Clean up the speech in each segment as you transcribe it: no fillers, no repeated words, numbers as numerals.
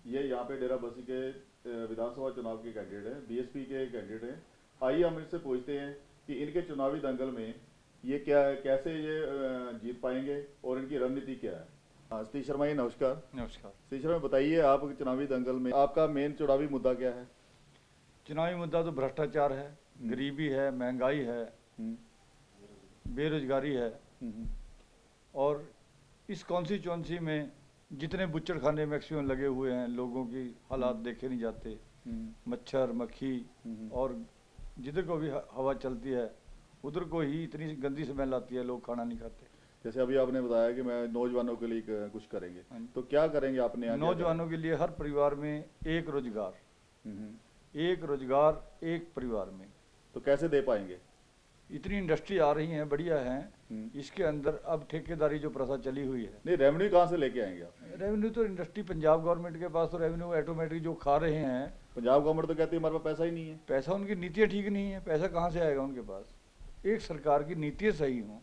ये यहाँ पे डेरा बसी के विधानसभा चुनाव के कैंडिडेट हैं, बीएसपी के कैंडिडेट हैं। आइए हम इनसे पूछते हैं कि इनके चुनावी दंगल में ये क्या कैसे ये जीत पाएंगे और इनकी रणनीति क्या है। हाँ, सतीश शर्मा जी नमस्कार। नमस्कार। सतीश शर्मा बताइए, आप चुनावी दंगल में आपका मेन चुनावी मुद्दा क्या है? चुनावी मुद्दा तो भ्रष्टाचार है, गरीबी है, महंगाई है, बेरोजगारी है। और इस कॉन्स्टिट्यूंसी में जितने बुच्चड़ खाने मैक्सिमम लगे हुए हैं, लोगों की हालात देखे नहीं जाते। मच्छर मक्खी और जिधर को भी हवा चलती है उधर को ही इतनी गंदी स्मेल आती है, लोग खाना नहीं खाते। जैसे अभी आपने बताया कि मैं नौजवानों के लिए कुछ करेंगे, तो क्या करेंगे आपने? नौजवानों के लिए हर परिवार में एक रोजगार, एक रोजगार एक परिवार में। तो कैसे दे पाएंगे? इतनी इंडस्ट्री आ रही हैं, बढ़िया हैं, इसके अंदर अब ठेकेदारी जो प्रथा चली हुई है। नहीं, रेवेन्यू कहाँ से लेके आएंगे आप? रेवेन्यू तो इंडस्ट्री पंजाब गवर्नमेंट के पास तो रेवेन्यू ऑटोमेटिक जो खा रहे हैं। पंजाब गवर्नमेंट तो कहती है हमारे पास पैसा ही नहीं है। पैसा, उनकी नीतियाँ ठीक नहीं है, पैसा कहाँ से आएगा उनके पास? एक सरकार की नीतियाँ सही हों,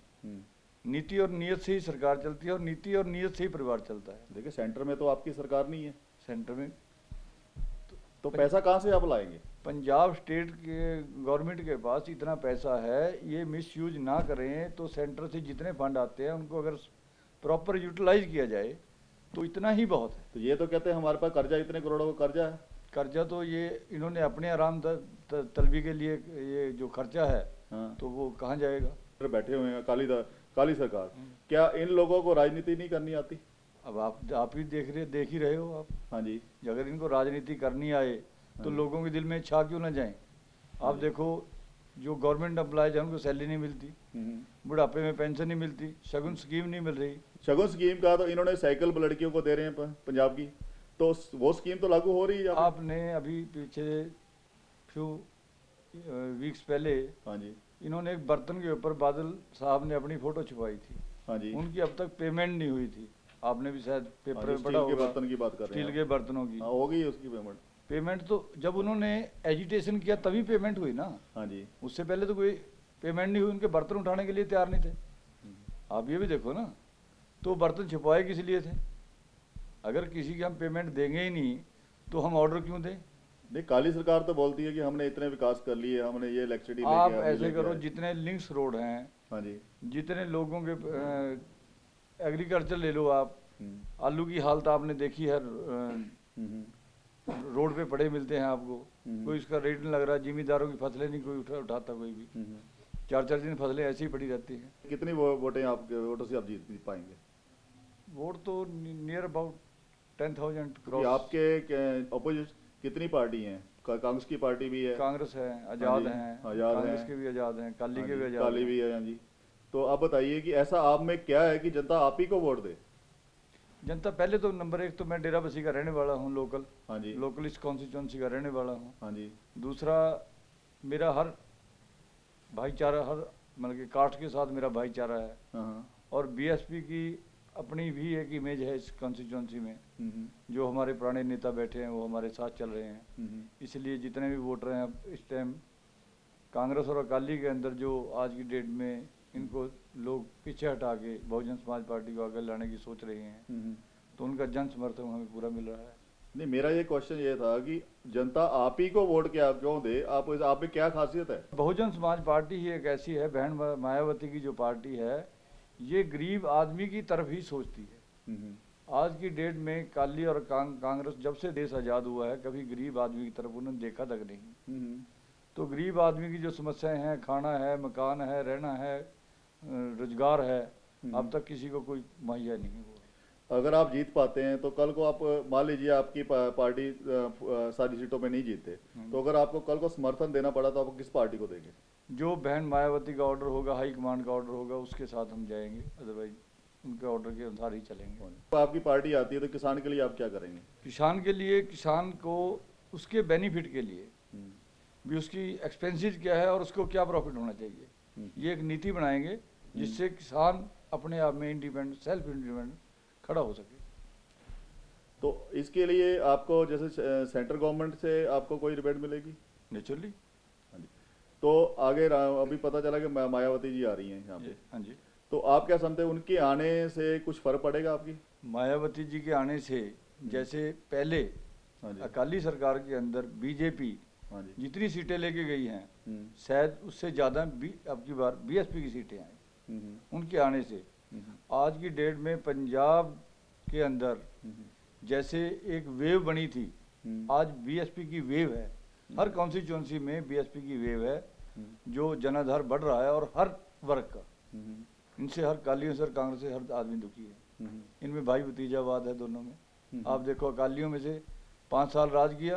नीति और नीयत से ही सरकार चलती है और नीति और नीयत से ही परिवार चलता है। देखिए, सेंटर में तो आपकी सरकार नहीं है। सेंटर में तो पैसा कहाँ से आप लाएंगे? पंजाब स्टेट के गवर्नमेंट के पास इतना पैसा है, ये मिसयूज ना करें तो सेंटर से जितने फंड आते हैं उनको अगर प्रॉपर यूटिलाइज किया जाए तो इतना ही बहुत है। तो ये तो कहते हैं हमारे पास कर्जा, इतने करोड़ों का कर्जा है। कर्जा तो ये इन्होंने अपने आराम तलबी के लिए ये जो खर्चा है, हाँ। तो वो कहाँ जाएगा? बैठे हुए हैं काली सरकार। क्या इन लोगों को राजनीति नहीं करनी आती? अब आप ही देख ही रहे हो आप। हाँ जी। अगर इनको राजनीति करनी आए तो लोगों के दिल में छा क्यों ना जाए? आप देखो, जो गवर्नमेंट एम्प्लॉयज है उनको सैलरी नहीं मिलती, बुढ़ापे में पेंशन नहीं मिलती, शगुन स्कीम नहीं मिल रही। शगुन स्कीम का तो इन्होंने साइकिल लड़कियों को दे रहे हैं पंजाब की, तो वो स्कीम तो लागू हो रही है। आपने अभी पीछे फ्यू वीक्स पहले, हाँ जी, इन्होंने एक बर्तन के ऊपर बादल साहब ने अपनी फोटो छुपाई थी। हाँ जी। उनकी अब तक पेमेंट नहीं हुई थी। आपने भी शायद पेपर में पढ़ा होगा। बर्तन की बात कर रहे हैं, स्टील के बर्तनों की। हो गई उसकी पेमेंट तो जब उन्होंने एजिटेशन किया तभी पेमेंट हुई ना। हाँ जी। उससे पहले तो कोई पेमेंट नहीं हुई, उनके बर्तन उठाने के लिए तैयार नहीं थे। आप ये भी देखो ना, तो बर्तन छुपाए किस लिए थे? अगर किसी की हम पेमेंट देंगे ही नहीं तो हम ऑर्डर क्यों दें? नहीं, काली सरकार तो बोलती है कि हमने इतने विकास कर लिए, हमने ये इलेक्ट्रिसिटी। आप ऐसे करो, जितने लिंक्स रोड हैं, हाँ जी, जितने लोगों के एग्रीकल्चर ले लो आप, आलू की हालत आपने देखी है, रोड पे पड़े मिलते हैं आपको, कोई इसका रेट नहीं लग रहा। जिम्मेदारों की फसलें नहीं कोई उठाता कोई भी, 4-4 दिन फसलें ऐसी ही पड़ी रहती हैं। कितनी वोटें आपके वोटों से आप जीत पाएंगे? वोट तो नियर अबाउट 10,000 क्रॉस। आपके अपोजिशन कितनी पार्टी हैं? कांग्रेस की पार्टी भी है, कांग्रेस है, आजाद हैं, कांग्रेस के भी आजाद हैं, काली के भी आजाद, काली भी है। हाँ जी। तो आप बताइए कि ऐसा आप में क्या है कि जनता आप ही को वोट दे? जनता पहले तो नंबर 1 तो मैं डेरा बसी का रहने वाला हूँ, लोकल। हाँ जी। लोकल इस कॉन्स्टिट्यूंसी का रहने वाला हूँ। हाँ जी। दूसरा, मेरा हर भाईचारा, हर मतलब कि कास्ट के साथ मेरा भाईचारा है। हाँ। और बीएसपी की अपनी भी एक इमेज है इस कॉन्स्टिट्यूंसी में। जो हमारे पुराने नेता बैठे हैं वो हमारे साथ चल रहे हैं, इसलिए जितने भी वोटर हैं अब इस टाइम कांग्रेस और अकाली के अंदर जो आज की डेट में इनको लोग पीछे हटा के बहुजन समाज पार्टी को आगे लाने की सोच रहे हैं, तो उनका जन समर्थन हमें पूरा मिल रहा है। नहीं, मेरा ये क्वेश्चन ये था कि जनता आप ही को वोट क्यों दे? आप में क्या खासियत है? बहुजन समाज पार्टी ही एक ऐसी है, बहन मायावती की जो पार्टी है, ये गरीब आदमी की तरफ ही सोचती है। आज की डेट में काली और कांग्रेस जब से देश आज़ाद हुआ है, कभी गरीब आदमी की तरफ उन्होंने देखा तक नहीं। तो गरीब आदमी की जो समस्याएं हैं, खाना है, मकान है, रहना है, रोजगार है, अब तक किसी को कोई मुहैया नहीं हुआ। अगर आप जीत पाते हैं तो कल को आप मान लीजिए आपकी पार्टी सारी सीटों में नहीं जीते, तो अगर आपको कल को समर्थन देना पड़ा तो आप किस पार्टी को देंगे? जो बहन मायावती का ऑर्डर होगा, हाई कमांड का ऑर्डर होगा, उसके साथ हम जाएंगे, अदरवाइज उनके ऑर्डर के अनुसार ही चलेंगे। तो आपकी पार्टी आती है तो किसान के लिए आप क्या करेंगे? किसान के लिए, किसान को उसके बेनिफिट के लिए भी उसकी एक्सपेंसेस क्या है और उसको क्या प्रॉफिट होना चाहिए, ये एक नीति बनाएंगे जिससे किसान अपने आप में इंडिपेंडेंट, सेल्फ इंडिपेंडेंट खड़ा हो सके। तो इसके लिए आपको जैसे सेंट्रल गवर्नमेंट से आपको कोई रिबेट मिलेगी? नेचुरली। हाँ जी। तो आगे अभी पता चला कि मायावती जी आ रही हैं यहाँ पे। हाँ जी। तो आप क्या समझते हैं, उनके आने से कुछ फर्क पड़ेगा आपकी? मायावती जी के आने से, जैसे पहले हाँ जी। अकाली सरकार के अंदर बीजेपी हाँ जी। जितनी सीटें लेके गई हैं शायद उससे ज़्यादा अब की बार बीएसपी की सीटें आई। उनके आने से आज की डेट में पंजाब के अंदर जैसे एक वेव बनी थी, आज बीएसपी की वेव है। हर कॉन्स्टिट्यूंसी में बीएसपी की वेव है, जो जनाधार बढ़ रहा है और हर वर्ग का। इनसे हर कालियों से और कांग्रेस से हर आदमी दुखी है। इनमें भाई भतीजावाद है दोनों में। आप देखो अकालियों में से 5 साल राज किया,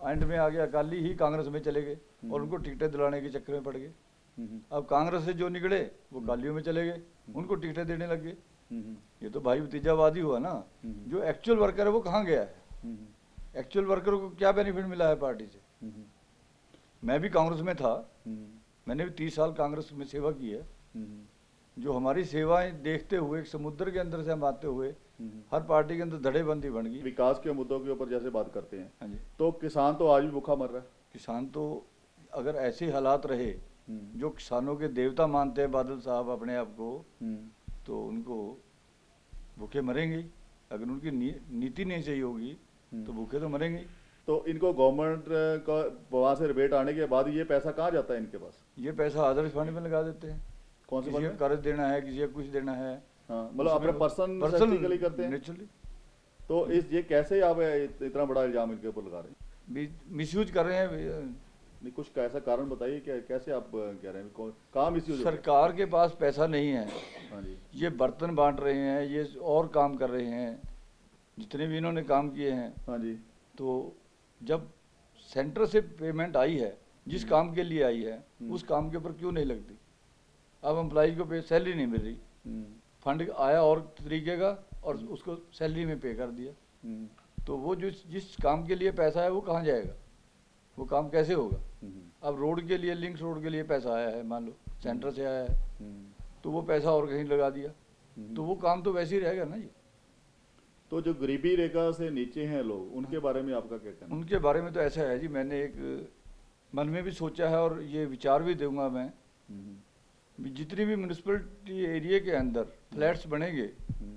एंड में आगे अकाली ही कांग्रेस में चले गए और उनको टिकटें दिलाने के चक्कर में पड़ गए। अब कांग्रेस से जो निकले वो कालियों में चले गए, उनको टिकटें देने लग गए। ये तो भाई भतीजावाद ही हुआ ना। जो एक्चुअल वर्कर है वो कहाँ गया है? एक्चुअल वर्कर को क्या बेनिफिट मिला है पार्टी से? मैं भी कांग्रेस में था, मैंने भी 30 साल कांग्रेस में सेवा की है। जो हमारी सेवाएं देखते हुए एक समुद्र के अंदर से हम आते हुए हर पार्टी के अंदर धड़ेबंदी बन गई। विकास के मुद्दों के ऊपर जैसे बात करते हैं, हाँ जी। तो किसान तो आज भी भूखा मर रहा है। किसान तो अगर ऐसे हालात रहे, जो किसानों के देवता मानते हैं बादल साहब अपने आप को, तो उनको भूखे मरेंगे ही। अगर उनकी नीति नहीं सही होगी तो भूखे तो मरेंगे ही। तो इनको गवर्नमेंट का वहाँ से रिबेट आने के बाद ये पैसा कहाँ जाता है इनके पास? ये पैसा आदर्श फंड में लगा देते हैं। कौन से किसी को कर्ज देना है, किसी को कुछ देना है। हाँ, मतलब अपने पर्सनली करते हैं नेचुरली। तो ये कैसे आप इतना बड़ा इल्जाम इनके ऊपर लगा रहे हैं? मिसयूज कर रहे हैं। नहीं, कुछ ऐसा कारण बताइए कि कैसे आप कह रहे हैं, कहाँ मिसयूज? सरकार के पास पैसा नहीं है। हाँ जी। ये बर्तन बांट रहे हैं, ये और काम कर रहे हैं, जितने भी इन्होंने काम किए हैं। हाँ जी। तो जब सेंटर से पेमेंट आई है, जिस काम के लिए आई है, उस काम के ऊपर क्यों नहीं लगती? अब एम्प्लॉय को पे सैलरी नहीं मिल रही, फंड आया और तरीके का और उसको सैलरी में पे कर दिया। तो वो जिस काम के लिए पैसा है वो कहाँ जाएगा? वो काम कैसे होगा? अब रोड के लिए, लिंक्स रोड के लिए पैसा आया है, मान लो सेंटर से आया है, तो वो पैसा और कहीं लगा दिया, तो वो काम तो वैसे ही रहेगा ना जी। तो जो गरीबी रेखा से नीचे हैं लोग, उनके बारे में आपका क्या कहना है? उनके बारे में तो ऐसा है जी, मैंने एक मन में भी सोचा है और ये विचार भी दूंगा मैं, जितनी भी म्यूनिसिपलिटी एरिया के अंदर फ्लैट्स बनेंगे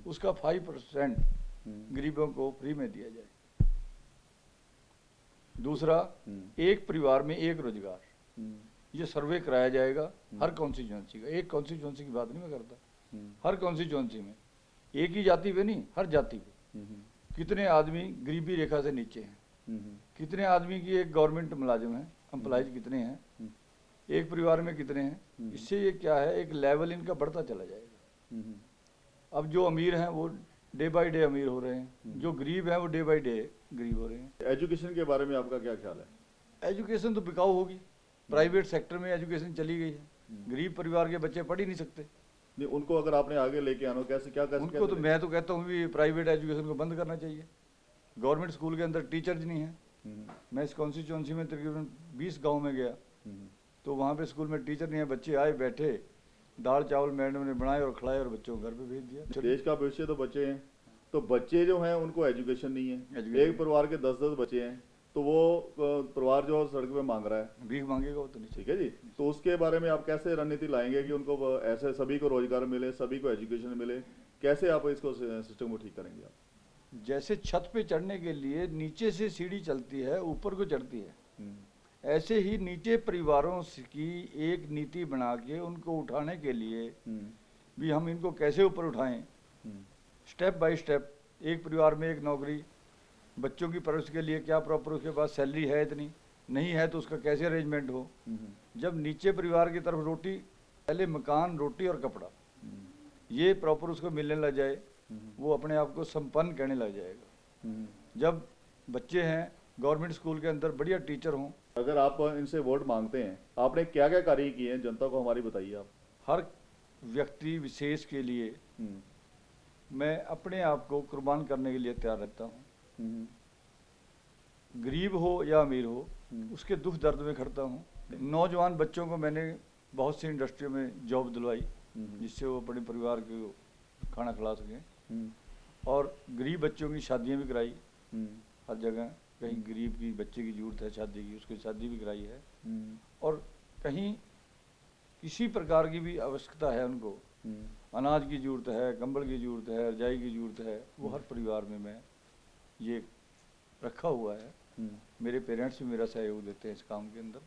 उसका 5% गरीबों को फ्री में दिया जाए। दूसरा, एक परिवार में एक रोजगार, ये सर्वे कराया जाएगा हर कॉन्स्टिट्यूंसी का। एक कॉन्स्टिट्यूंसी की बात नहीं मैं करता, हर कॉन्स्टिट्यूंसी में, एक ही जाति पे नहीं, हर जाति पे कितने आदमी गरीबी रेखा से नीचे हैं, कितने आदमी की एक गवर्नमेंट मुलाजिम है, एम्प्लॉयज कितने हैं, एक परिवार में कितने हैं। इससे ये क्या है, एक लेवल इनका बढ़ता चला जाएगा। अब जो अमीर हैं वो डे बाय डे अमीर हो रहे हैं, जो गरीब हैं वो डे बाय डे गरीब हो रहे हैं। एजुकेशन के बारे में आपका क्या ख्याल है? एजुकेशन तो बिकाऊ होगी, प्राइवेट सेक्टर में एजुकेशन चली गई है, गरीब परिवार के बच्चे पढ़ ही नहीं सकते। नहीं, उनको अगर आपने आगे लेके आना, कैसे क्या कैसे? उनको तो मैं तो कहता हूँ भी प्राइवेट एजुकेशन को बंद करना चाहिए। गवर्नमेंट स्कूल के अंदर टीचर्स नहीं है। मैं इस कॉन्स्टिट्यूंसी में तकरीबन 20 गाँव में गया, तो वहाँ पे स्कूल में टीचर नहीं है, बच्चे आए बैठे, दाल चावल मैडम ने बनाए और खिलाए और बच्चों को घर पे भेज दिया। देश का भविष्य तो बच्चे हैं, तो बच्चे जो हैं उनको एजुकेशन नहीं है। एक परिवार के 10-10 बच्चे हैं, तो वो परिवार जो सड़क पे मांग रहा है, भीख मांगेगा वो तो नहीं। ठीक है जी। तो उसके बारे में आप कैसे रणनीति लाएंगे कि उनको ऐसे सभी को रोजगार मिले, सभी को एजुकेशन मिले? कैसे आप इसको सिस्टम को ठीक करेंगे आप? जैसे छत पे चढ़ने के लिए नीचे से सीढ़ी चलती है, ऊपर को चढ़ती है, ऐसे ही नीचे परिवारों की एक नीति बना के उनको उठाने के लिए भी हम इनको कैसे ऊपर उठाएं, स्टेप बाय स्टेप। एक परिवार में एक नौकरी, बच्चों की परवरिश के लिए क्या प्रॉपर उसके पास सैलरी है, इतनी नहीं है तो उसका कैसे अरेंजमेंट हो। जब नीचे परिवार की तरफ रोटी, पहले मकान, रोटी और कपड़ा, ये प्रॉपर उसको मिलने लग जाए, वो अपने आप को संपन्न कहने लग जाएगा। जब बच्चे हैं गवर्नमेंट स्कूल के अंदर, बढ़िया टीचर हों। अगर आप इनसे वोट मांगते हैं, आपने क्या क्या कार्य किए हैं जनता को हमारी बताइए आप। हर व्यक्ति विशेष के लिए मैं अपने आप को कुर्बान करने के लिए तैयार रहता हूँ। गरीब हो या अमीर हो, उसके दुख दर्द में खड़ता हूँ। नौजवान बच्चों को मैंने बहुत सी इंडस्ट्रियों में जॉब दिलवाई, जिससे वो अपने परिवार को खाना खिला सकें। और गरीब बच्चों की शादियाँ भी कराई, हर जगह कहीं गरीब की बच्चे की जरूरत है शादी की, उसकी शादी भी कराई है। और कहीं किसी प्रकार की भी आवश्यकता है उनको, अनाज की जरूरत है, कंबल की जरूरत है, रजाई की जरूरत है, वो हर परिवार में मैं ये रखा हुआ है। मेरे पेरेंट्स भी मेरा सहयोग देते हैं इस काम के अंदर,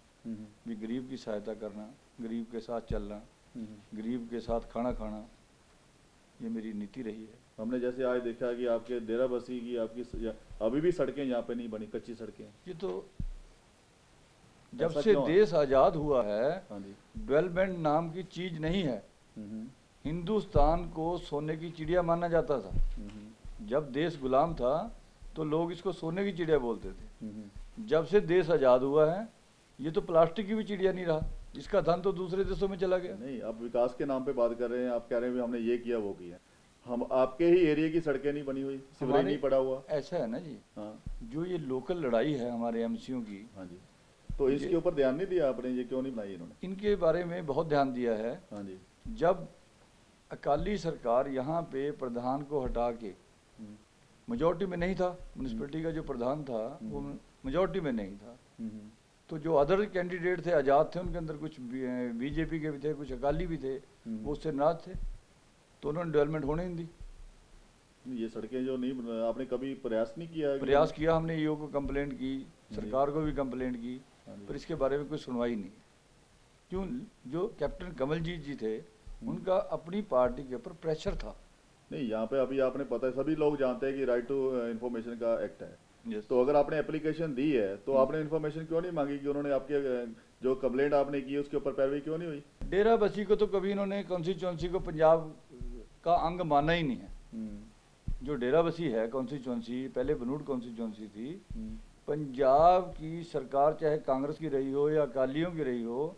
भी गरीब की सहायता करना, गरीब के साथ चलना, गरीब के साथ खाना खाना, ये मेरी नीति रही है। हमने जैसे आज देखा कि आपके डेरा बसी की आपकी अभी भी सड़कें यहाँ पे नहीं बनी, कच्ची सड़कें। ये तो जब से देश आज़ाद हुआ है, हाँ जी, डेवलपमेंट नाम की चीज नहीं है। हिंदुस्तान को सोने की चिड़िया माना जाता था। जब देश गुलाम था तो लोग इसको सोने की चिड़िया बोलते थे। जब से देश आज़ाद हुआ है, ये तो प्लास्टिक की भी चिड़िया नहीं रहा, इसका धन तो दूसरे देशों में चला गया। नहीं, आप विकास के नाम पे बात कर रहे हैं, आप कह रहे हैं हमने ये किया वो किया। हम आपके ही एरिया की सड़कें नहीं बनी हुई, सीवरेज नहीं पड़ा हुआ। ऐसा है ना जी। हाँ, जो ये लोकल लड़ाई है हमारे एमसीओ की, हाँ जी, तो इसके ऊपर ध्यान नहीं दिया आपने, ये क्यों नहीं बनाई इन्होंने? इनके बारे में बहुत ध्यान दिया है। हाँ जी, जब अकाली सरकार यहाँ पे प्रधान को हटा के, मेजॉरिटी में नहीं था, म्यूनिसिपैलिटी का जो प्रधान था वो मेजॉरिटी में नहीं था, तो जो अदर कैंडिडेट थे, आज़ाद थे, उनके अंदर कुछ बीजेपी के भी थे, कुछ अकाली भी थे, वो उससे नाराज थे, तो उन्होंने डेवलपमेंट होने नहीं दी। ये सड़कें जो नहीं, आपने कभी प्रयास नहीं किया? प्रयास किया हमने, ईओ को कंप्लेंट की, सरकार को भी कंप्लेंट की, पर इसके बारे में कोई सुनवाई नहीं। क्यों? जो कैप्टन कमलजीत जी थे, उनका अपनी पार्टी के ऊपर प्रेशर था। नहीं, यहाँ पे अभी आपने पता है, सभी लोग जानते हैं कि राइट टू इन्फॉर्मेशन का एक्ट है। तो अगर आपने एप्लीकेशन दी है तो आपने इन्फॉर्मेशन क्यों नहीं मांगी कि उन्होंने आपके जो कंप्लेंट आपने की उसके ऊपर पैरवी क्यों नहीं हुई? डेरा बसी को तो कभी इन्होंने कॉन्स्टिट्यूंसी को पंजाब का अंग माना ही नहीं है। जो डेरा बसी है कॉन्स्टिट्यूंसी, पहले बनूड़ कॉन्स्टिट्यूंसी थी, पंजाब की सरकार चाहे कांग्रेस की रही हो या अकालियों की रही हो,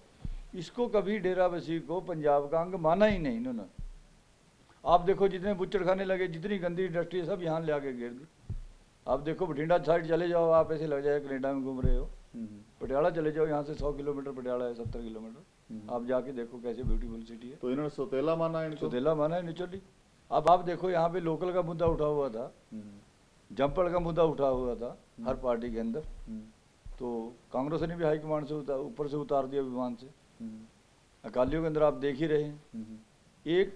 इसको कभी डेरा बसी को पंजाब का अंग माना ही नहीं इन्होंने। आप देखो जितने बुच्चड़ खाने लगे, जितनी गंदी इंडस्ट्री सब यहाँ ले आके घेर दी। आप देखो बठिंडा साइड चले जाओ, आप ऐसे लग जाए कनेडा में घूम रहे हो। पटियाला चले जाओ, यहाँ से 100 किलोमीटर पटियाला है, 70 किलोमीटर, आप जाके देखो कैसे ब्यूटीफुल सिटी है। तो इन्होंने सौतेला माना है, सौतेला माना है नेचुरली। अब आप देखो यहाँ पे लोकल का मुद्दा उठा हुआ था, जंपड़ का मुद्दा उठा हुआ था हर पार्टी के अंदर, तो कांग्रेस ने भी हाईकमांड से ऊपर से उतार दिया विमान से। अकालियों के अंदर आप देख ही रहे हैं, एक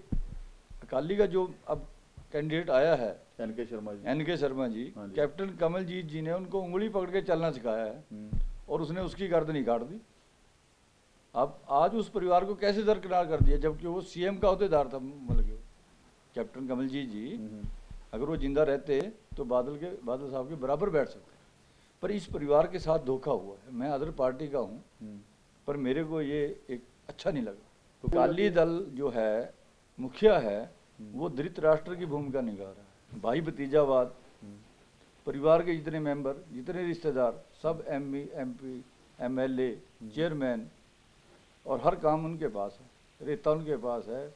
अकाली का जो अब कैंडिडेट आया है एनके शर्मा जी, कैप्टन कमलजीत जी ने उनको उंगली पकड़ के चलना सिखाया है और उसने उसकी गर्दन ही काट दी। अब आज उस परिवार को कैसे दरकिनार कर दिया, जबकि वो सीएम का अहदेदार था। मतलब कैप्टन कमलजीत जी अगर वो जिंदा रहते तो बादल साहब के बराबर बैठ सकते, पर इस परिवार के साथ धोखा हुआ है। मैं अदर पार्टी का हूँ, पर मेरे को ये एक अच्छा नहीं लगा। तो अकाली दल जो है, मुखिया है, वो धृतराष्ट्र की भूमिका निभा रहा है। भाई भतीजावाद, परिवार के जितने मेंबर, जितने रिश्तेदार, सब MP, MLA, चेयरमैन, और हर काम उनके पास है। रेता उनके पास है,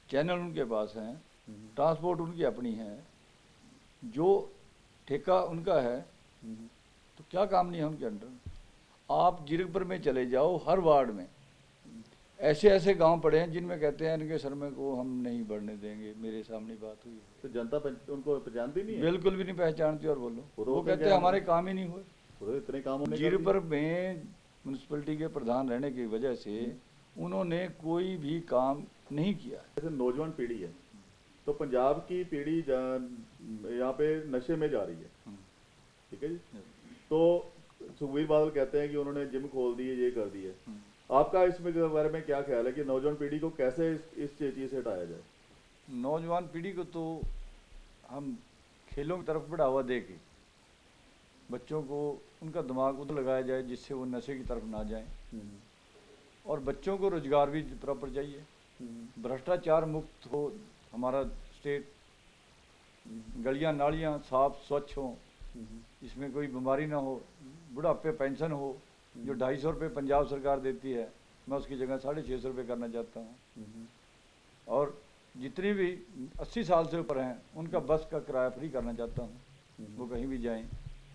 चैनल उनके पास हैं, ट्रांसपोर्ट उनकी अपनी है, जो ठेका उनका है, तो क्या काम नहीं है उनके अंडर। आप जीरकपुर में चले जाओ, हर वार्ड में ऐसे ऐसे गांव पड़े हैं जिनमें कहते हैं इनके शर्मा को हम नहीं बढ़ने देंगे। मेरे सामने बात हुई है, तो जनता उनको पहचानती नहीं है? बिल्कुल भी नहीं पहचानती। और बोलो, वो कहते हैं हमारे काम ही नहीं हुए। इतने काम जीरकपुर में म्यूनसिपलिटी के प्रधान रहने की वजह से उन्होंने कोई भी काम नहीं किया। जैसे नौजवान पीढ़ी है, तो पंजाब की पीढ़ी यहाँ पे नशे में जा रही है, ठीक है जी। तो सुखबीर बादल कहते हैं कि उन्होंने जिम खोल दी है, ये कर दी है। आपका इसमें बारे में क्या ख्याल है कि नौजवान पीढ़ी को कैसे इस चीज से हटाया जाए? नौजवान पीढ़ी को तो हम खेलों की तरफ बढ़ावा दे के बच्चों को उनका दिमाग उधर लगाया जाए जिससे वो नशे की तरफ ना जाएं, और बच्चों को रोजगार भी प्रॉपर चाहिए, भ्रष्टाचार मुक्त हो हमारा स्टेट, गलियां नालियां साफ स्वच्छ हो, इसमें कोई बीमारी ना हो, बुढ़ापे पेंशन हो। जो 250 रुपये पंजाब सरकार देती है, मैं उसकी जगह 650 रुपये करना चाहता हूँ। और जितनी भी 80 साल से ऊपर हैं उनका बस का किराया फ्री करना चाहता हूँ, वो कहीं भी जाएं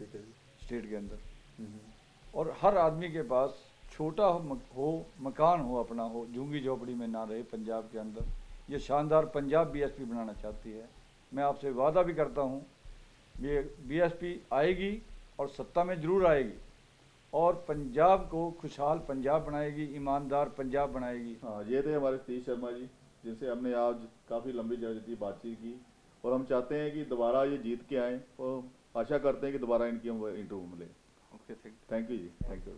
स्टेट के अंदर। और हर आदमी के पास छोटा हो मकान हो, अपना हो, झुग्गी झोपड़ी में ना रहे पंजाब के अंदर। ये शानदार पंजाब BSP बनाना चाहती है। मैं आपसे वादा भी करता हूँ, ये BSP आएगी और सत्ता में ज़रूर आएगी, और पंजाब को खुशहाल पंजाब बनाएगी, ईमानदार पंजाब बनाएगी। हाँ, ये थे हमारे सतीश शर्मा जी, जिनसे हमने आज काफ़ी लंबी बातचीत की, और हम चाहते हैं कि दोबारा ये जीत के आएँ और आशा करते हैं कि दोबारा इनकी हम इंटरव्यू मिले। ओके, थैंक थैंक यू जी, थैंक यू।